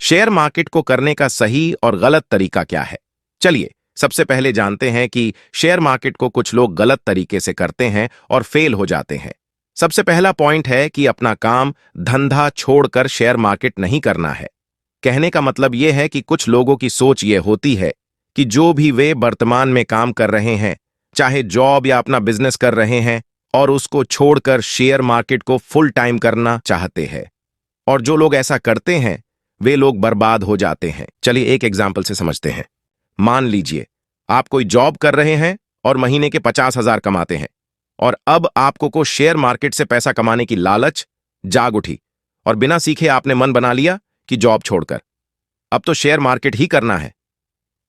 Share market को करने का सही और गलत तरीका क्या है? चलिए सबसे पहले जानते हैं कि शेयर मार्केट को कुछ लोग गलत तरीके से करते हैं और फेल हो जाते हैं। सबसे पहला पॉइंट है कि अपना काम धंधा छोड़कर शेयर मार्केट नहीं करना है। कहने का मतलब यह है कि कुछ लोगों की सोच यह होती है कि जो भी वे वर्तमान में काम कर रहे हैं, चाहे जॉब या अपना बिजनेस कर रहे हैं, और उसको छोड़कर शेयर मार्केट को फुल टाइम करना चाहते हैं। और जो लोग ऐसा करते हैं वे लोग बर्बाद हो जाते हैं। चलिए एक एग्जाम्पल से समझते हैं। मान लीजिए आप कोई जॉब कर रहे हैं और महीने के 50,000 कमाते हैं, और अब आपको को शेयर मार्केट से पैसा कमाने की लालच जाग उठी और बिना सीखे आपने मन बना लिया कि जॉब छोड़कर अब तो शेयर मार्केट ही करना है।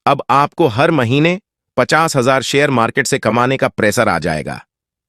अब आपको हर महीने 50,000 शेयर मार्केट से कमाने का प्रेशर आ जाएगा।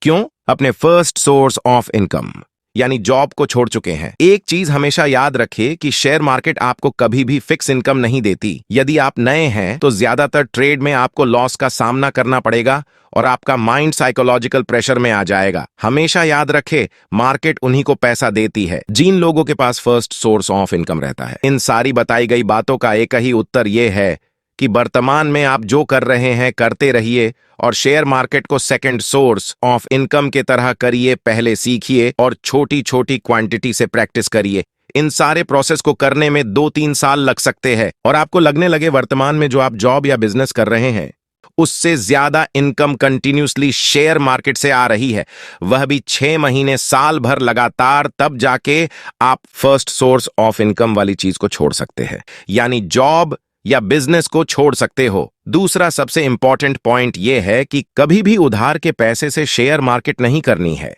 क्यों? अपने फर्स्ट सोर्स ऑफ इनकम यानी जॉब को छोड़ चुके हैं। एक चीज हमेशा याद रखिए कि शेयर मार्केट आपको कभी भी फिक्स इनकम नहीं देती। यदि आप नए हैं तो ज्यादातर ट्रेड में आपको लॉस का सामना करना पड़ेगा और आपका माइंड साइकोलॉजिकल प्रेशर में आ जाएगा। हमेशा याद रखें, मार्केट उन्हीं को पैसा देती है जिन लोगों के पास फर्स्ट सोर्स ऑफ इनकम रहता है। इन सारी बताई गई बातों का एक ही उत्तर यह है कि वर्तमान में आप जो कर रहे हैं करते रहिए और शेयर मार्केट को सेकंड सोर्स ऑफ इनकम के तरह करिए। पहले सीखिए और छोटी छोटी क्वांटिटी से प्रैक्टिस करिए। इन सारे प्रोसेस को करने में 2-3 साल लग सकते हैं और आपको लगने लगे वर्तमान में जो आप जॉब या बिजनेस कर रहे हैं उससे ज्यादा इनकम कंटिन्यूसली शेयर मार्केट से आ रही है, वह भी 6 महीने साल भर लगातार। तब जाके आप फर्स्ट सोर्स ऑफ इनकम वाली चीज को छोड़ सकते हैं, यानी जॉब या बिजनेस को छोड़ सकते हो। दूसरा सबसे इंपॉर्टेंट पॉइंट यह है कि कभी भी उधार के पैसे से शेयर मार्केट नहीं करनी है।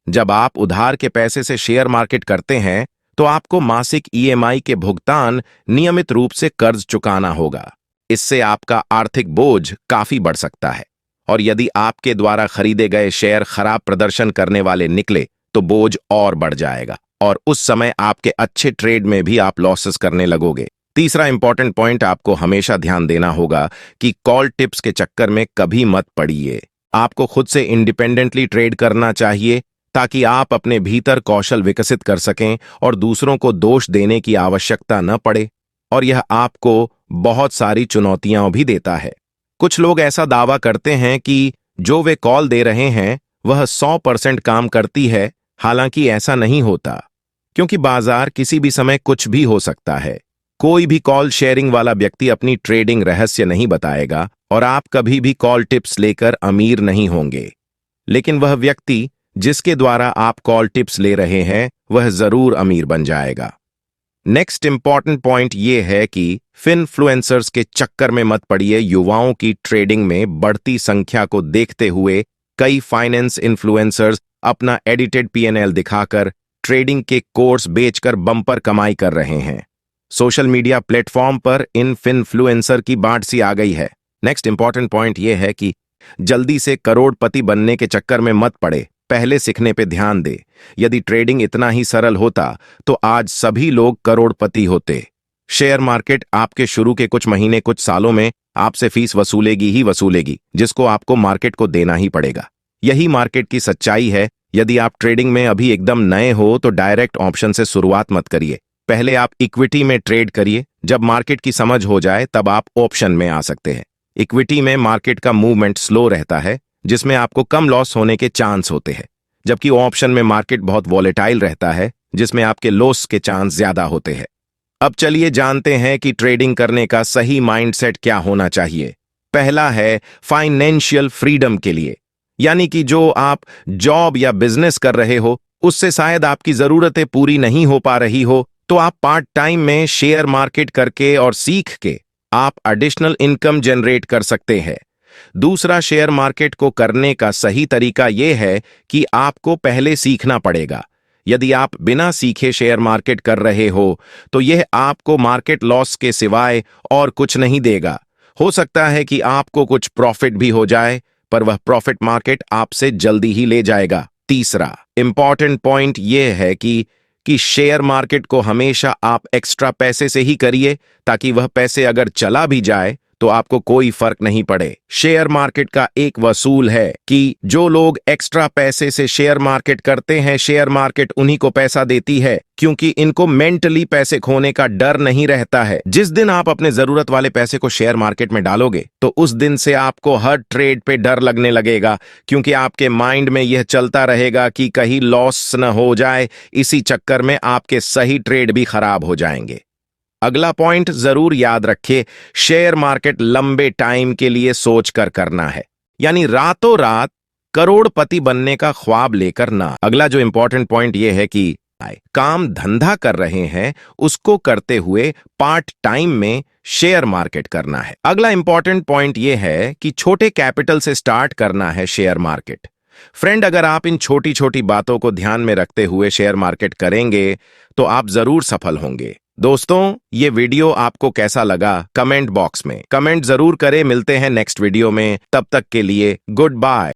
जब आप उधार के पैसे से शेयर मार्केट करते हैं तो आपको मासिक ईएमआई के भुगतान नियमित रूप से कर्ज चुकाना होगा। इससे आपका आर्थिक बोझ काफी बढ़ सकता है, और यदि आपके द्वारा खरीदे गए शेयर खराब प्रदर्शन करने वाले निकले तो बोझ और बढ़ जाएगा और उस समय आपके अच्छे ट्रेड में भी आप लॉसेस करने लगोगे। तीसरा इंपॉर्टेंट पॉइंट आपको हमेशा ध्यान देना होगा कि कॉल टिप्स के चक्कर में कभी मत पड़िए। आपको खुद से इंडिपेंडेंटली ट्रेड करना चाहिए ताकि आप अपने भीतर कौशल विकसित कर सकें और दूसरों को दोष देने की आवश्यकता न पड़े, और यह आपको बहुत सारी चुनौतियां भी देता है। कुछ लोग ऐसा दावा करते हैं कि जो वे कॉल दे रहे हैं वह 100% काम करती है, हालांकि ऐसा नहीं होता, क्योंकि बाजार किसी भी समय कुछ भी हो सकता है। कोई भी कॉल शेयरिंग वाला व्यक्ति अपनी ट्रेडिंग रहस्य नहीं बताएगा और आप कभी भी कॉल टिप्स लेकर अमीर नहीं होंगे, लेकिन वह व्यक्ति जिसके द्वारा आप कॉल टिप्स ले रहे हैं वह जरूर अमीर बन जाएगा। नेक्स्ट इंपॉर्टेंट पॉइंट यह है कि फिनफ्लुएंसर्स के चक्कर में मत पड़िए। युवाओं की ट्रेडिंग में बढ़ती संख्या को देखते हुए कई फाइनेंस इन्फ्लुएंसर्स अपना एडिटेड पीएनएल दिखाकर ट्रेडिंग के कोर्स बेचकर बम्पर कमाई कर रहे हैं। सोशल मीडिया प्लेटफॉर्म पर इन फिनफ्लुएंसर की बाढ़ सी आ गई है। नेक्स्ट इंपॉर्टेंट पॉइंट यह है कि जल्दी से करोड़पति बनने के चक्कर में मत पड़े, पहले सीखने पे ध्यान दे। यदि ट्रेडिंग इतना ही सरल होता तो आज सभी लोग करोड़पति होते। शेयर मार्केट आपके शुरू के कुछ महीने कुछ सालों में आपसे फीस वसूलेगी ही वसूलेगी, जिसको आपको मार्केट को देना ही पड़ेगा। यही मार्केट की सच्चाई है। यदि आप ट्रेडिंग में अभी एकदम नए हो तो डायरेक्ट ऑप्शन से शुरुआत मत करिए। पहले आप इक्विटी में ट्रेड करिए। जब मार्केट की समझ हो जाए तब आप ऑप्शन में आ सकते हैं। इक्विटी में मार्केट का मूवमेंट स्लो रहता है, जिसमें आपको कम लॉस होने के चांस होते हैं, जबकि ऑप्शन में मार्केट बहुत वॉलेटाइल रहता है, जिसमें आपके लॉस के चांस ज्यादा होते हैं। अब चलिए जानते हैं कि ट्रेडिंग करने का सही माइंडसेट क्या होना चाहिए। पहला है फाइनेंशियल फ्रीडम के लिए, यानी कि जो आप जॉब या बिजनेस कर रहे हो उससे शायद आपकी जरूरतें पूरी नहीं हो पा रही हो, तो आप पार्ट टाइम में शेयर मार्केट करके और सीख के आप एडिशनल इनकम जनरेट कर सकते हैं। दूसरा, शेयर मार्केट को करने का सही तरीका यह है कि आपको पहले सीखना पड़ेगा। यदि आप बिना सीखे शेयर मार्केट कर रहे हो तो यह आपको मार्केट लॉस के सिवाय और कुछ नहीं देगा। हो सकता है कि आपको कुछ प्रॉफिट भी हो जाए, पर वह प्रॉफिट मार्केट आपसे जल्दी ही ले जाएगा। तीसरा इंपॉर्टेंट पॉइंट यह है कि शेयर मार्केट को हमेशा आप एक्स्ट्रा पैसे से ही करिए, ताकि वह पैसे अगर चला भी जाए तो आपको कोई फर्क नहीं पड़े। शेयर मार्केट का एक वसूल है कि जो लोग एक्स्ट्रा पैसे से शेयर मार्केट करते हैं, शेयर मार्केट उन्हीं को पैसा देती है, क्योंकि इनको मेंटली पैसे खोने का डर नहीं रहता है। जिस दिन आप अपने जरूरत वाले पैसे को शेयर मार्केट में डालोगे तो उस दिन से आपको हर ट्रेड पे डर लगने लगेगा, क्योंकि आपके माइंड में यह चलता रहेगा कि कहीं लॉस न हो जाए। इसी चक्कर में आपके सही ट्रेड भी खराब हो जाएंगे। अगला पॉइंट जरूर याद रखिए, शेयर मार्केट लंबे टाइम के लिए सोच कर करना है, यानी रातों रात करोड़पति बनने का ख्वाब लेकर ना। अगला जो इंपॉर्टेंट पॉइंट यह है कि काम धंधा कर रहे हैं उसको करते हुए पार्ट टाइम में शेयर मार्केट करना है। अगला इंपॉर्टेंट पॉइंट यह है कि छोटे कैपिटल से स्टार्ट करना है शेयर मार्केट। फ्रेंड, अगर आप इन छोटी छोटी बातों को ध्यान में रखते हुए शेयर मार्केट करेंगे तो आप जरूर सफल होंगे। दोस्तों, ये वीडियो आपको कैसा लगा कमेंट बॉक्स में कमेंट जरूर करें। मिलते हैं नेक्स्ट वीडियो में, तब तक के लिए गुड बाय।